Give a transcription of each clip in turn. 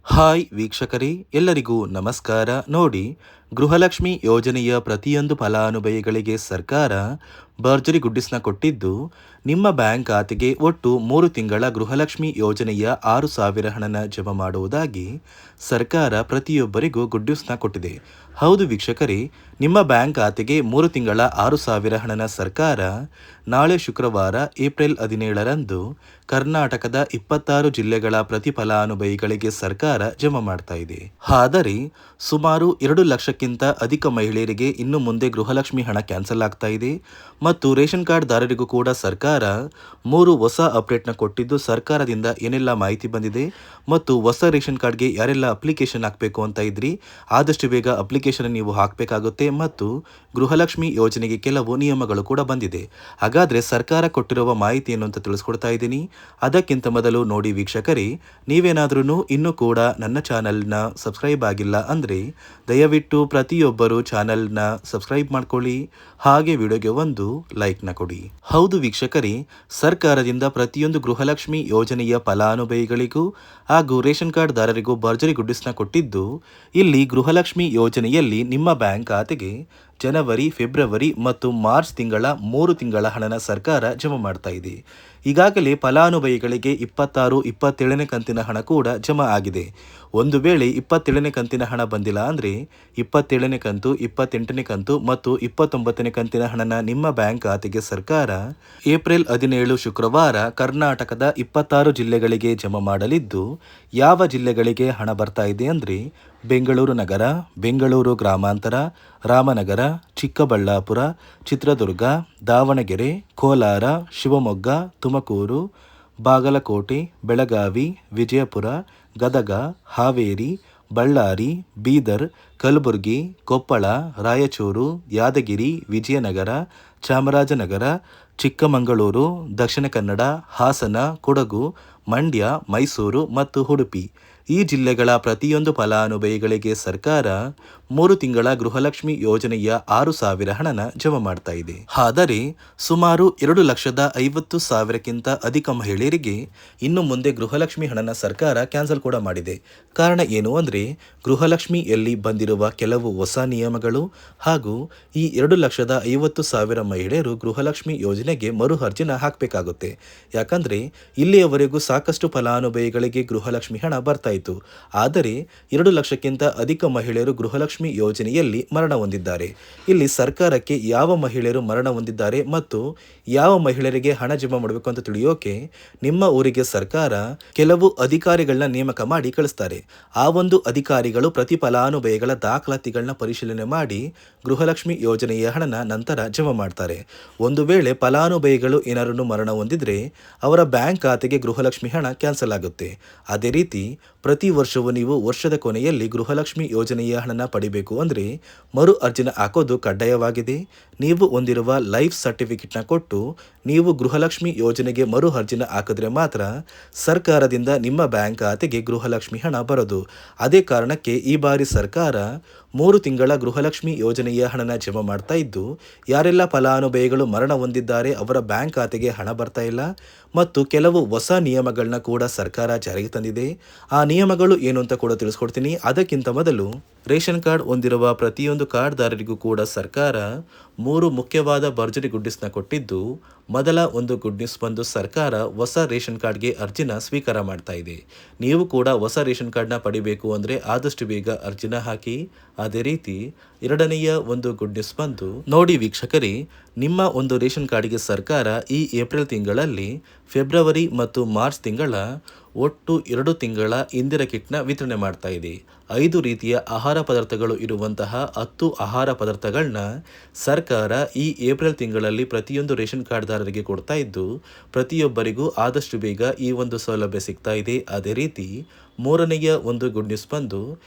Hi ವೀಕ್ಷಕರೇ, ಎಲ್ಲರಿಗೂ ನಮಸ್ಕಾರ. ನೋಡಿ, ಗೃಹಲಕ್ಷ್ಮಿ ಯೋಜನೆಯ ಪ್ರತಿಯೊಂದು ಫಲಾನುಭವಿಗಳಿಗೆ ಸರ್ಕಾರ ಭರ್ಜರಿ ಗುಡ್ಡಿಸ್ನ ಕೊಟ್ಟಿದ್ದು, ನಿಮ್ಮ ಬ್ಯಾಂಕ್ ಖಾತೆಗೆ ಒಟ್ಟು 3 ತಿಂಗಳ ಗೃಹಲಕ್ಷ್ಮಿ ಯೋಜನೆಯ 6,000 ಹಣನ ಜಮಾ ಮಾಡುವುದಾಗಿ ಸರ್ಕಾರ ಪ್ರತಿಯೊಬ್ಬರಿಗೂ ಗುಡ್ಡಿಸ್ನ ಕೊಟ್ಟಿದೆ. ಹೌದು ವೀಕ್ಷಕರೇ, ನಿಮ್ಮ ಬ್ಯಾಂಕ್ ಖಾತೆಗೆ 3 ತಿಂಗಳ 6,000 ಹಣನ ಸರ್ಕಾರ ನಾಳೆ ಶುಕ್ರವಾರ ಏಪ್ರಿಲ್ 17ರಂದು ಕರ್ನಾಟಕದ 26 ಜಿಲ್ಲೆಗಳ ಪ್ರತಿ ಫಲಾನುಭವಿಗಳಿಗೆ ಸರ್ಕಾರ ಜಮಾ ಮಾಡ್ತಾ ಇದೆ. ಆದರೆ ಸುಮಾರು 2 ಲಕ್ಷಕ್ಕಿಂತ ಅಧಿಕ ಮಹಿಳೆಯರಿಗೆ ಇನ್ನು ಮುಂದೆ ಗೃಹಲಕ್ಷ್ಮಿ ಹಣ ಕ್ಯಾನ್ಸಲ್ ಆಗ್ತಾ ಇದೆ ಮತ್ತು ರೇಷನ್ ಕಾರ್ಡ್ ದಾರರಿಗೂ ಕೂಡ ಸರ್ಕಾರ 3 ಹೊಸ ಅಪ್ಡೇಟ್ನ ಕೊಟ್ಟಿದ್ದು, ಸರ್ಕಾರದಿಂದ ಏನೆಲ್ಲ ಮಾಹಿತಿ ಬಂದಿದೆ ಮತ್ತು ಹೊಸ ರೇಷನ್ ಕಾರ್ಡ್ಗೆ ಯಾರೆಲ್ಲ ಅಪ್ಲಿಕೇಶನ್ ಹಾಕಬೇಕು ಅಂತ ಇದ್ರಿ, ಆದಷ್ಟು ಬೇಗ ಅಪ್ಲಿಕೇಶನ್ ನೀವು ಹಾಕಬೇಕಾಗುತ್ತೆ ಮತ್ತು ಗೃಹಲಕ್ಷ್ಮಿ ಯೋಜನೆಗೆ ಕೆಲವು ನಿಯಮಗಳು ಕೂಡ ಬಂದಿದೆ. ಹಾಗಾದರೆ ಸರ್ಕಾರ ಕೊಟ್ಟಿರುವ ಮಾಹಿತಿಯನ್ನು ಅಂತ ತಿಳಿಸ್ಕೊಡ್ತಾ ಇದ್ದೀನಿ. ಅದಕ್ಕಿಂತ ಮೊದಲು ನೋಡಿ ವೀಕ್ಷಕರೇ, ನೀವೇನಾದ್ರೂ ಇನ್ನೂ ಕೂಡ ನನ್ನ ಚಾನಲ್ನ ಸಬ್ಸ್ಕ್ರೈಬ್ ಆಗಿಲ್ಲ ಅಂದರೆ ದಯವಿಟ್ಟು ಪ್ರತಿಯೊಬ್ಬರು ಚಾನಲ್ನ ಸಬ್ಸ್ಕ್ರೈಬ್ ಮಾಡ್ಕೊಳ್ಳಿ, ಹಾಗೆ ವಿಡಿಯೋಗೆ ಒಂದು ಲೈಕ್ನ ಕೊಡಿ. ಹೌದು ವೀಕ್ಷಕರೇ, ಸರ್ಕಾರದಿಂದ ಪ್ರತಿಯೊಂದು ಗೃಹಲಕ್ಷ್ಮಿ ಯೋಜನೆಯ ಫಲಾನುಭವಿಗಳಿಗೂ ಹಾಗೂ ರೇಷನ್ ಕಾರ್ಡ್ ದಾರರಿಗೂ ಭರ್ಜರಿ ಗುಡ್ಡಿಸ್ನ ಕೊಟ್ಟಿದ್ದು, ಇಲ್ಲಿ ಗೃಹಲಕ್ಷ್ಮಿ ಯೋಜನೆಯಲ್ಲಿ ನಿಮ್ಮ ಬ್ಯಾಂಕ್ ಖಾತೆಗೆ ಜನವರಿ, ಫೆಬ್ರವರಿ ಮತ್ತು ಮಾರ್ಚ್ ತಿಂಗಳ 3 ತಿಂಗಳ ಹಣನ ಸರ್ಕಾರ ಜಮಾ ಮಾಡ್ತಾ ಇದೆ. ಈಗಾಗಲೇ ಫಲಾನುಭವಿಗಳಿಗೆ 26, 27ನೇ ಕಂತಿನ ಹಣ ಕೂಡ ಜಮಾ ಆಗಿದೆ. ಒಂದು ವೇಳೆ 27ನೇ ಕಂತಿನ ಹಣ ಬಂದಿಲ್ಲ ಅಂದರೆ 27ನೇ ಕಂತು, 28ನೇ ಕಂತು ಮತ್ತು 29ನೇ ಕಂತಿನ ಹಣನ ನಿಮ್ಮ ಬ್ಯಾಂಕ್ ಖಾತೆಗೆ ಸರ್ಕಾರ ಏಪ್ರಿಲ್ 17 ಶುಕ್ರವಾರ ಕರ್ನಾಟಕದ 26 ಜಿಲ್ಲೆಗಳಿಗೆ ಜಮಾ ಮಾಡಲಿದ್ದು, ಯಾವ ಜಿಲ್ಲೆಗಳಿಗೆ ಹಣ ಬರ್ತಾ ಇದೆ ಅಂದರೆ ಬೆಂಗಳೂರು ನಗರ, ಬೆಂಗಳೂರು ಗ್ರಾಮಾಂತರ, ರಾಮನಗರ, ಚಿಕ್ಕಬಳ್ಳಾಪುರ, ಚಿತ್ರದುರ್ಗ, ದಾವಣಗೆರೆ, ಕೋಲಾರ, ಶಿವಮೊಗ್ಗ, ತುಮಕೂರು, ಬಾಗಲಕೋಟೆ, ಬೆಳಗಾವಿ, ವಿಜಯಪುರ, ಗದಗ, ಹಾವೇರಿ, ಬಳ್ಳಾರಿ, ಬೀದರ್, ಕಲಬುರಗಿ, ಕೊಪ್ಪಳ, ರಾಯಚೂರು, ಯಾದಗಿರಿ, ವಿಜಯನಗರ, ಚಾಮರಾಜನಗರ, ಚಿಕ್ಕಮಗಳೂರು, ದಕ್ಷಿಣ ಕನ್ನಡ, ಹಾಸನ, ಕೊಡಗು, ಮಂಡ್ಯ, ಮೈಸೂರು ಮತ್ತು ಉಡುಪಿ ಈ ಜಿಲ್ಲೆಗಳ ಪ್ರತಿಯೊಂದು ಫಲಾನುಭವಿಗಳಿಗೆ ಸರ್ಕಾರ 3 ತಿಂಗಳ ಗೃಹಲಕ್ಷ್ಮಿ ಯೋಜನೆಯ 6,000 ಹಣನ ಜಮಾ ಮಾಡ್ತಾ ಇದೆ. ಆದರೆ ಸುಮಾರು 2,50,000ಕ್ಕಿಂತ ಅಧಿಕ ಮಹಿಳೆಯರಿಗೆ ಇನ್ನು ಮುಂದೆ ಗೃಹಲಕ್ಷ್ಮಿ ಹಣನ ಸರ್ಕಾರ ಕ್ಯಾನ್ಸಲ್ ಕೂಡ ಮಾಡಿದೆ. ಕಾರಣ ಏನು ಅಂದರೆ ಗೃಹಲಕ್ಷ್ಮಿಯಲ್ಲಿ ಬಂದಿರುವ ಕೆಲವು ಹೊಸ ನಿಯಮಗಳು ಹಾಗೂ ಈ 2,50,000 ಮಹಿಳೆಯರು ಗೃಹಲಕ್ಷ್ಮಿ ಯೋಜನೆಗೆ ಮರು ಅರ್ಜಿನ ಹಾಕಬೇಕಾಗುತ್ತೆ. ಯಾಕಂದರೆ ಇಲ್ಲಿಯವರೆಗೂ ಸಾಕಷ್ಟು ಫಲಾನುಭವಿಗಳಿಗೆ ಗೃಹಲಕ್ಷ್ಮಿ ಹಣ ಬರ್ತಾ ಇತ್ತು. ಆದರೆ 2 ಲಕ್ಷಕ್ಕಿಂತ ಅಧಿಕ ಮಹಿಳೆಯರು ಗೃಹಲಕ್ಷ್ಮಿ ಯೋಜನೆಯಲ್ಲಿ ಮರಣ ಹೊಂದಿದ್ದಾರೆ. ಇಲ್ಲಿ ಸರ್ಕಾರಕ್ಕೆ ಯಾವ ಮಹಿಳೆಯರು ಮರಣ ಹೊಂದಿದ್ದಾರೆ ಮತ್ತು ಯಾವ ಮಹಿಳೆಯರಿಗೆ ಹಣ ಜಮಾ ಮಾಡಬೇಕು ಅಂತ ತಿಳಿಯೋಕೆ ನಿಮ್ಮ ಊರಿಗೆ ಸರ್ಕಾರ ಕೆಲವು ಅಧಿಕಾರಿಗಳನ್ನ ನೇಮಕ ಮಾಡಿ ಕಳಿಸ್ತಾರೆ. ಆ ಒಂದು ಅಧಿಕಾರಿಗಳು ಪ್ರತಿ ಫಲಾನುಭವಿಗಳ ದಾಖಲಾತಿಗಳನ್ನ ಪರಿಶೀಲನೆ ಮಾಡಿ ಗೃಹಲಕ್ಷ್ಮಿ ಯೋಜನೆಯ ಹಣನ ನಂತರ ಜಮಾ ಮಾಡ್ತಾರೆ. ಒಂದು ವೇಳೆ ಫಲಾನುಭವಿಗಳು ಏನಾದರೂ ಮರಣ ಹೊಂದಿದ್ರೆ ಅವರ ಬ್ಯಾಂಕ್ ಖಾತೆಗೆ ಗೃಹಲಕ್ಷ್ಮಿ ಹಣ ಕ್ಯಾನ್ಸಲ್ ಆಗುತ್ತೆ. ಅದೇ ರೀತಿ ಪ್ರತಿ ವರ್ಷವೂ ನೀವು ವರ್ಷದ ಕೊನೆಯಲ್ಲಿ ಗೃಹಲಕ್ಷ್ಮಿ ಯೋಜನೆಯ ಹಣನ ಪಡಿಬೇಕು ಅಂದರೆ ಮರು ಅರ್ಜಿನ ಹಾಕೋದು ಕಡ್ಡಾಯವಾಗಿದೆ. ನೀವು ಹೊಂದಿರುವ ಲೈಫ್ ಸರ್ಟಿಫಿಕೇಟ್ನ ಕೊಟ್ಟು ನೀವು ಗೃಹಲಕ್ಷ್ಮಿ ಯೋಜನೆಗೆ ಮರು ಅರ್ಜಿನ ಹಾಕಿದ್ರೆ ಮಾತ್ರ ಸರ್ಕಾರದಿಂದ ನಿಮ್ಮ ಬ್ಯಾಂಕ್ ಖಾತೆಗೆ ಗೃಹಲಕ್ಷ್ಮಿ ಹಣ ಬರೋದು. ಅದೇ ಕಾರಣಕ್ಕೆ ಈ ಬಾರಿ ಸರ್ಕಾರ 3 ತಿಂಗಳ ಗೃಹಲಕ್ಷ್ಮಿ ಯೋಜನೆಯ ಹಣನ ಜಮಾ ಮಾಡ್ತಾ ಇದ್ದು, ಯಾರೆಲ್ಲ ಫಲಾನುಭವಿಗಳು ಮರಣ ಹೊಂದಿದ್ದಾರೆ ಅವರ ಬ್ಯಾಂಕ್ ಖಾತೆಗೆ ಹಣ ಬರ್ತಾ ಇಲ್ಲ ಮತ್ತು ಕೆಲವು ಹೊಸ ನಿಯಮಗಳನ್ನ ಕೂಡ ಸರ್ಕಾರ ಜಾರಿಗೆ ತಂದಿದೆ. ಆ ನಿಯಮಗಳು ಏನು ಅಂತ ಕೂಡ ತಿಳಿಸ್ಕೊಡ್ತೀನಿ. ಅದಕ್ಕಿಂತ ಮೊದಲು ರೇಷನ್ ಕಾರ್ಡ್ ಹೊಂದಿರುವ ಪ್ರತಿಯೊಂದು ಕಾರ್ಡ್ದಾರರಿಗೂ ಕೂಡ ಸರ್ಕಾರ 3 ಮುಖ್ಯವಾದ ಭರ್ಜರಿ ಗುಡ್ಡಿಸ್ನ ಕೊಟ್ಟಿದ್ದು, ಮೊದಲ ಒಂದು ಗುಡ್ ನ್ಯೂಸ್ ಬಂದು ಸರ್ಕಾರ ಹೊಸ ರೇಷನ್ ಕಾರ್ಡ್ಗೆ ಅರ್ಜಿನ ಸ್ವೀಕಾರ ಮಾಡ್ತಾ ಇದೆ. ನೀವು ಕೂಡ ಹೊಸ ರೇಷನ್ ಕಾರ್ಡ್ನ ಪಡಿಬೇಕು ಅಂದರೆ ಆದಷ್ಟು ಬೇಗ ಅರ್ಜಿನ ಹಾಕಿ. ಅದೇ ರೀತಿ ಎರಡನೆಯ ಒಂದು ಗುಡ್ ನ್ಯೂಸ್ ಬಂದು ನೋಡಿ ವೀಕ್ಷಕರೇ, ನಿಮ್ಮ ಒಂದು ರೇಷನ್ ಕಾರ್ಡ್ಗೆ ಸರ್ಕಾರ ಈ ಏಪ್ರಿಲ್ ತಿಂಗಳಲ್ಲಿ ಫೆಬ್ರವರಿ ಮತ್ತು ಮಾರ್ಚ್ ತಿಂಗಳ ಒಟ್ಟು 2 ತಿಂಗಳ ಇಂದಿರಾ ಕಿಟ್ನ ವಿತರಣೆ ಮಾಡ್ತಾ ಇದೆ. 5 ರೀತಿಯ ಆಹಾರ ಪದಾರ್ಥಗಳು ಇರುವಂತಹ 10 ಆಹಾರ ಪದಾರ್ಥಗಳನ್ನ ಸರ್ಕಾರ ಈ ಏಪ್ರಿಲ್ ತಿಂಗಳಲ್ಲಿ ಪ್ರತಿಯೊಂದು ರೇಷನ್ ಕಾರ್ಡ್ದಾರರಿಗೆ ಕೊಡ್ತಾ ಇದ್ದು, ಪ್ರತಿಯೊಬ್ಬರಿಗೂ ಆದಷ್ಟು ಬೇಗ ಈ ಒಂದು ಸೌಲಭ್ಯ ಸಿಗ್ತಾ ಇದೆ. ಅದೇ ರೀತಿ ಮೂರನೆಯ ಒಂದು ಗುಡ್ ನ್ಯೂಸ್ ಬಂದು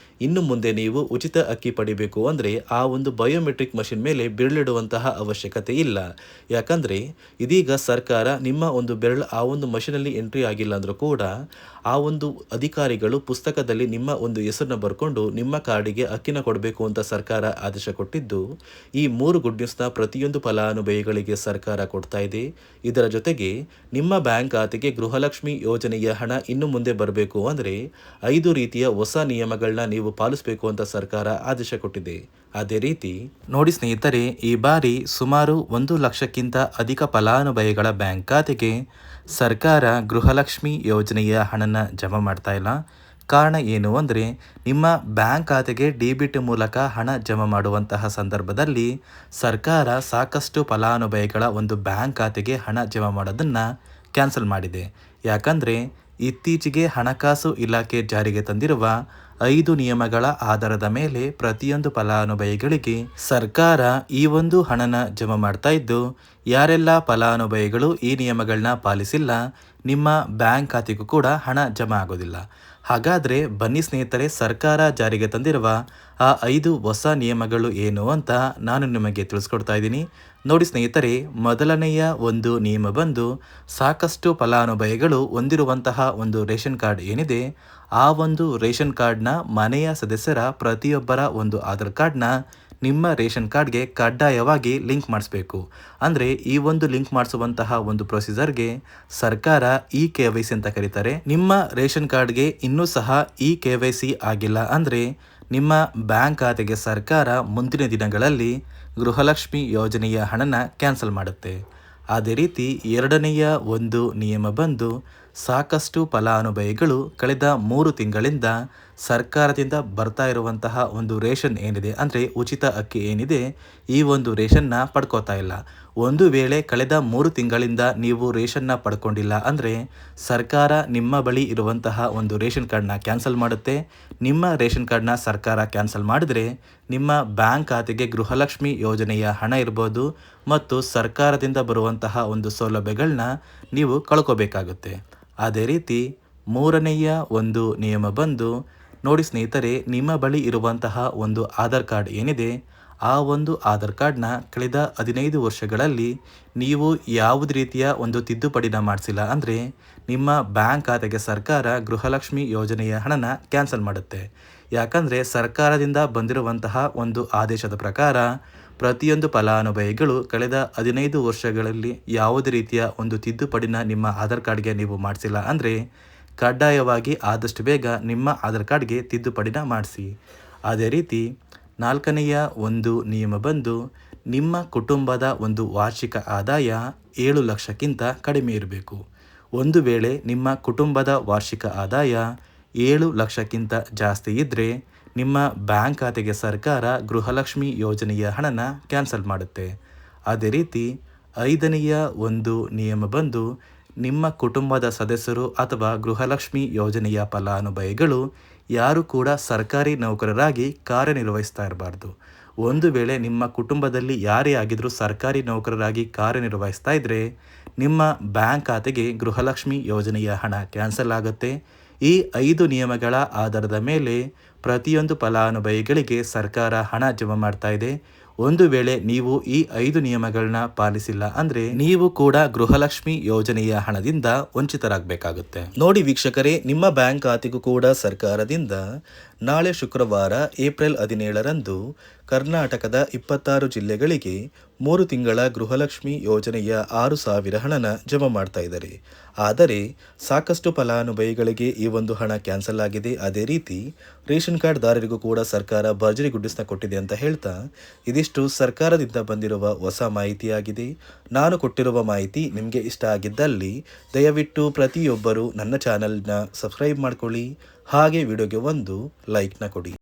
ಇನ್ನು ಮುಂದೆ ನೀವು ಉಚಿತ ಅಕ್ಕಿ ಪಡಿಬೇಕು ಅಂದರೆ ಆ ಒಂದು ಬಯೋಮೆಟ್ರಿಕ್ ಮಷಿನ್ ಮೇಲೆ ಬೆರಳಿಡುವಂತಹ ಅವಶ್ಯಕತೆ ಇಲ್ಲ. ಯಾಕಂದರೆ ಇದೀಗ ಸರ್ಕಾರ ನಿಮ್ಮ ಒಂದು ಬೆರಳು ಆ ಒಂದು ಮಷಿನಲ್ಲಿ ಎಂಟ್ರಿ ಆಗಿಲ್ಲ ಅಂದರೂ ಕೂಡ ಆ ಒಂದು ಅಧಿಕಾರಿಗಳು ಪುಸ್ತಕದಲ್ಲಿ ನಿಮ್ಮ ಒಂದು ಹೆಸರನ್ನ ಬರ್ಕೊಂಡು ನಿಮ್ಮ ಕಾರ್ಡಿಗೆ ಅಕ್ಕಿನ ಕೊಡಬೇಕು ಅಂತ ಸರ್ಕಾರ ಆದೇಶ ಕೊಟ್ಟಿದ್ದು, ಈ 3 ಗುಡ್ ನ್ಯೂಸ್ನ ಪ್ರತಿಯೊಂದು ಫಲಾನುಭವಿಗಳಿಗೆ ಸರ್ಕಾರ ಕೊಡ್ತಾ ಇದೆ. ಇದರ ಜೊತೆಗೆ ನಿಮ್ಮ ಬ್ಯಾಂಕ್ ಖಾತೆಗೆ ಗೃಹಲಕ್ಷ್ಮಿ ಯೋಜನೆಯ ಹಣ ಇನ್ನು ಮುಂದೆ ಬರಬೇಕು ಅಂದರೆ 5 ರೀತಿಯ ಹೊಸ ನಿಯಮಗಳನ್ನ ನೀವು ಪಾಲಿಸಬೇಕು ಅಂತ ಸರ್ಕಾರ ಆದೇಶ ಕೊಟ್ಟಿದೆ. ಅದೇ ರೀತಿ ನೋಡಿ ಸ್ನೇಹಿತರೆ, ಈ ಬಾರಿ ಸುಮಾರು 1 ಲಕ್ಷಕ್ಕಿಂತ ಅಧಿಕ ಫಲಾನುಭವಿಗಳ ಬ್ಯಾಂಕ್ ಖಾತೆಗೆ ಸರ್ಕಾರ ಗೃಹಲಕ್ಷ್ಮಿ ಯೋಜನೆಯ ಹಣನ ಜಮಾ ಮಾಡ್ತಾ ಇಲ್ಲ. ಕಾರಣ ಏನು ಅಂದರೆ, ನಿಮ್ಮ ಬ್ಯಾಂಕ್ ಖಾತೆಗೆ ಡೆಬಿಟ್ ಮೂಲಕ ಹಣ ಜಮಾ ಮಾಡುವಂತಹ ಸಂದರ್ಭದಲ್ಲಿ ಸರ್ಕಾರ ಸಾಕಷ್ಟು ಫಲಾನುಭವಿಗಳ ಒಂದು ಬ್ಯಾಂಕ್ ಖಾತೆಗೆ ಹಣ ಜಮಾ ಮಾಡೋದನ್ನು ಕ್ಯಾನ್ಸಲ್ ಮಾಡಿದೆ. ಯಾಕಂದರೆ ಇತ್ತೀಚೆಗೆ ಹಣಕಾಸು ಇಲಾಖೆ ಜಾರಿಗೆ ತಂದಿರುವ 5 ನಿಯಮಗಳ ಆಧಾರದ ಮೇಲೆ ಪ್ರತಿಯೊಂದು ಫಲಾನುಭವಿಗಳಿಗೆ ಸರ್ಕಾರ ಈ ಒಂದು ಹಣನ ಜಮಾ ಮಾಡ್ತಾ ಇದ್ದು, ಯಾರೆಲ್ಲ ಫಲಾನುಭವಿಗಳು ಈ ನಿಯಮಗಳನ್ನ ಪಾಲಿಸಿಲ್ಲ, ನಿಮ್ಮ ಬ್ಯಾಂಕ್ ಖಾತೆಗೂ ಕೂಡ ಹಣ ಜಮಾ ಆಗೋದಿಲ್ಲ. ಹಾಗಾದರೆ ಬನ್ನಿ ಸ್ನೇಹಿತರೆ, ಸರ್ಕಾರ ಜಾರಿಗೆ ತಂದಿರುವ ಆ 5 ಹೊಸ ನಿಯಮಗಳು ಏನು ಅಂತ ನಾನು ನಿಮಗೆ ತಿಳಿಸ್ಕೊಡ್ತಾ ಇದ್ದೀನಿ. ನೋಡಿ ಸ್ನೇಹಿತರೆ, ಮೊದಲನೆಯ ಒಂದು ನಿಯಮ ಬಂದು, ಸಾಕಷ್ಟು ಫಲಾನುಭವಿಗಳು ಹೊಂದಿರುವಂತಹ ಒಂದು ರೇಷನ್ ಕಾರ್ಡ್ ಏನಿದೆ, ಆ ಒಂದು ರೇಷನ್ ಕಾರ್ಡ್ನ ಮನೆಯ ಸದಸ್ಯರ ಪ್ರತಿಯೊಬ್ಬರ ಒಂದು ಆಧಾರ್ ಕಾರ್ಡ್ನ ನಿಮ್ಮ ರೇಷನ್ ಕಾರ್ಡ್ಗೆ ಕಡ್ಡಾಯವಾಗಿ ಲಿಂಕ್ ಮಾಡಿಸ್ಬೇಕು. ಅಂದರೆ ಈ ಒಂದು ಲಿಂಕ್ ಮಾಡಿಸುವಂತಹ ಒಂದು ಪ್ರೊಸೀಜರ್ಗೆ ಸರ್ಕಾರ KYC ಅಂತ ಕರೀತಾರೆ. ನಿಮ್ಮ ರೇಷನ್ ಕಾರ್ಡ್ಗೆ ಇನ್ನೂ ಸಹ KYC ಆಗಿಲ್ಲ ಅಂದರೆ ನಿಮ್ಮ ಬ್ಯಾಂಕ್ ಖಾತೆಗೆ ಸರ್ಕಾರ ಮುಂದಿನ ದಿನಗಳಲ್ಲಿ ಗೃಹಲಕ್ಷ್ಮಿ ಯೋಜನೆಯ ಹಣನ ಕ್ಯಾನ್ಸಲ್ ಮಾಡುತ್ತೆ. ಅದೇ ರೀತಿ ಎರಡನೆಯ ಒಂದು ನಿಯಮ ಬಂದು, ಸಾಕಷ್ಟು ಫಲಾನುಭವಿಗಳು ಕಳೆದ 3 ತಿಂಗಳಿಂದ ಸರ್ಕಾರದಿಂದ ಬರ್ತಾ ಇರುವಂತಹ ಒಂದು ರೇಷನ್ ಏನಿದೆ, ಅಂದರೆ ಉಚಿತ ಅಕ್ಕಿ ಏನಿದೆ, ಈ ಒಂದು ರೇಷನ್ನ ಪಡ್ಕೋತಾ ಇಲ್ಲ. ಒಂದು ವೇಳೆ ಕಳೆದ 3 ತಿಂಗಳಿಂದ ನೀವು ರೇಷನ್ನ ಪಡ್ಕೊಂಡಿಲ್ಲ ಅಂದರೆ ಸರ್ಕಾರ ನಿಮ್ಮ ಬಳಿ ಇರುವಂತಹ ಒಂದು ರೇಷನ್ ಕಾರ್ಡ್ನ ಕ್ಯಾನ್ಸಲ್ ಮಾಡುತ್ತೆ. ನಿಮ್ಮ ರೇಷನ್ ಕಾರ್ಡ್ನ ಸರ್ಕಾರ ಕ್ಯಾನ್ಸಲ್ ಮಾಡಿದ್ರೆ ನಿಮ್ಮ ಬ್ಯಾಂಕ್ ಖಾತೆಗೆ ಗೃಹಲಕ್ಷ್ಮಿ ಯೋಜನೆಯ ಹಣ ಇರ್ಬೋದು ಮತ್ತು ಸರ್ಕಾರದಿಂದ ಬರುವಂತಹ ಒಂದು ಸೌಲಭ್ಯಗಳನ್ನ ನೀವು ಕಳ್ಕೋಬೇಕಾಗುತ್ತೆ. ಅದೇ ರೀತಿ ಮೂರನೆಯ ಒಂದು ನಿಯಮ ಬಂದು, ನೋಡಿ ಸ್ನೇಹಿತರೆ, ನಿಮ್ಮ ಬಳಿ ಇರುವಂತಹ ಒಂದು ಆಧಾರ್ ಕಾರ್ಡ್ ಏನಿದೆ, ಆ ಒಂದು ಆಧಾರ್ ಕಾರ್ಡ್ನ ಕಳೆದ 15 ವರ್ಷಗಳಲ್ಲಿ ನೀವು ಯಾವುದೇ ರೀತಿಯ ಒಂದು ತಿದ್ದುಪಡಿನ ಮಾಡಿಸಿಲ್ಲ ಅಂದರೆ ನಿಮ್ಮ ಬ್ಯಾಂಕ್ ಖಾತೆಗೆ ಸರ್ಕಾರ ಗೃಹಲಕ್ಷ್ಮಿ ಯೋಜನೆಯ ಹಣನ ಕ್ಯಾನ್ಸಲ್ ಮಾಡುತ್ತೆ. ಯಾಕಂದರೆ ಸರ್ಕಾರದಿಂದ ಬಂದಿರುವಂತಹ ಒಂದು ಆದೇಶದ ಪ್ರಕಾರ ಪ್ರತಿಯೊಂದು ಫಲಾನುಭವಿಗಳು ಕಳೆದ 15 ವರ್ಷಗಳಲ್ಲಿ ಯಾವುದೇ ರೀತಿಯ ಒಂದು ತಿದ್ದುಪಡಿನ ನಿಮ್ಮ ಆಧಾರ್ ಕಾರ್ಡ್ಗೆ ನೀವು ಮಾಡಿಸಿಲ್ಲ ಅಂದರೆ ಕಡ್ಡಾಯವಾಗಿ ಆದಷ್ಟು ಬೇಗ ನಿಮ್ಮ ಆಧಾರ್ ಕಾರ್ಡ್ಗೆ ತಿದ್ದುಪಡಿನ ಮಾಡಿಸಿ. ಅದೇ ರೀತಿ 4ನೆಯ ಒಂದು ನಿಯಮ ಬಂದು, ನಿಮ್ಮ ಕುಟುಂಬದ ಒಂದು ವಾರ್ಷಿಕ ಆದಾಯ 7 ಲಕ್ಷಕ್ಕಿಂತ ಕಡಿಮೆ ಇರಬೇಕು. ಒಂದು ವೇಳೆ ನಿಮ್ಮ ಕುಟುಂಬದ ವಾರ್ಷಿಕ ಆದಾಯ 7 ಲಕ್ಷಕ್ಕಿಂತ ಜಾಸ್ತಿ ಇದ್ದರೆ ನಿಮ್ಮ ಬ್ಯಾಂಕ್ ಖಾತೆಗೆ ಸರ್ಕಾರ ಗೃಹಲಕ್ಷ್ಮಿ ಯೋಜನೆಯ ಹಣನ ಕ್ಯಾನ್ಸಲ್ ಮಾಡುತ್ತೆ. ಅದೇ ರೀತಿ 5ನೆಯ ಒಂದು ನಿಯಮ ಬಂದು, ನಿಮ್ಮ ಕುಟುಂಬದ ಸದಸ್ಯರು ಅಥವಾ ಗೃಹಲಕ್ಷ್ಮಿ ಯೋಜನೆಯ ಫಲಾನುಭವಿಗಳು ಯಾರು ಕೂಡ ಸರ್ಕಾರಿ ನೌಕರರಾಗಿ ಕಾರ್ಯನಿರ್ವಹಿಸ್ತಾ ಇರಬಾರ್ದು. ಒಂದು ವೇಳೆ ನಿಮ್ಮ ಕುಟುಂಬದಲ್ಲಿ ಯಾರೇ ಆಗಿದ್ರೂ ಸರ್ಕಾರಿ ನೌಕರರಾಗಿ ಕಾರ್ಯನಿರ್ವಹಿಸ್ತಾ ಇದ್ದರೆ ನಿಮ್ಮ ಬ್ಯಾಂಕ್ ಖಾತೆಗೆ ಗೃಹಲಕ್ಷ್ಮಿ ಯೋಜನೆಯ ಹಣ ಕ್ಯಾನ್ಸಲ್ ಆಗುತ್ತೆ. ಈ 5 ನಿಯಮಗಳ ಆಧಾರದ ಮೇಲೆ ಪ್ರತಿಯೊಂದು ಫಲಾನುಭವಿಗಳಿಗೆ ಸರ್ಕಾರ ಹಣ ಜಮಾ ಮಾಡ್ತಾ ಇದೆ. ಒಂದು ವೇಳೆ ನೀವು ಈ 5 ನಿಯಮಗಳನ್ನ ಪಾಲಿಸಿಲ್ಲ ಅಂದರೆ ನೀವು ಕೂಡ ಗೃಹಲಕ್ಷ್ಮಿ ಯೋಜನೆಯ ಹಣದಿಂದ ವಂಚಿತರಾಗಬೇಕಾಗುತ್ತೆ. ನೋಡಿ ವೀಕ್ಷಕರೇ, ನಿಮ್ಮ ಬ್ಯಾಂಕ್ ಖಾತೆಗೂ ಕೂಡ ಸರ್ಕಾರದಿಂದ ನಾಳೆ ಶುಕ್ರವಾರ ಏಪ್ರಿಲ್ 17ರಂದು ಕರ್ನಾಟಕದ 26 ಜಿಲ್ಲೆಗಳಿಗೆ 3 ತಿಂಗಳ ಗೃಹಲಕ್ಷ್ಮಿ ಯೋಜನೆಯ 6,000 ಹಣನ ಜಮಾ ಮಾಡ್ತಾ ಇದ್ದಾರೆ. ಆದರೆ ಸಾಕಷ್ಟು ಫಲಾನುಭವಿಗಳಿಗೆ ಈ ಒಂದು ಹಣ ಕ್ಯಾನ್ಸಲ್ ಆಗಿದೆ. ಅದೇ ರೀತಿ ರೇಷನ್ ಕಾರ್ಡ್ ದಾರರಿಗೂ ಕೂಡ ಸರ್ಕಾರ ಭರ್ಜರಿ ಗುಡ್ಡಿಸ್ನ ಕೊಟ್ಟಿದೆ ಅಂತ ಹೇಳ್ತಾ, ಇದಿಷ್ಟು ಸರ್ಕಾರದಿಂದ ಬಂದಿರುವ ಹೊಸ ಮಾಹಿತಿಯಾಗಿದೆ. ನಾನು ಕೊಟ್ಟಿರುವ ಮಾಹಿತಿ ನಿಮಗೆ ಇಷ್ಟ ಆಗಿದ್ದಲ್ಲಿ ದಯವಿಟ್ಟು ಪ್ರತಿಯೊಬ್ಬರು ನನ್ನ ಚಾನಲ್ನ ಸಬ್ಸ್ಕ್ರೈಬ್ ಮಾಡ್ಕೊಳ್ಳಿ, ಹಾಗೆ ವಿಡಿಯೋಗೆ ಒಂದು ಲೈಕ್ನ ಕೊಡಿ.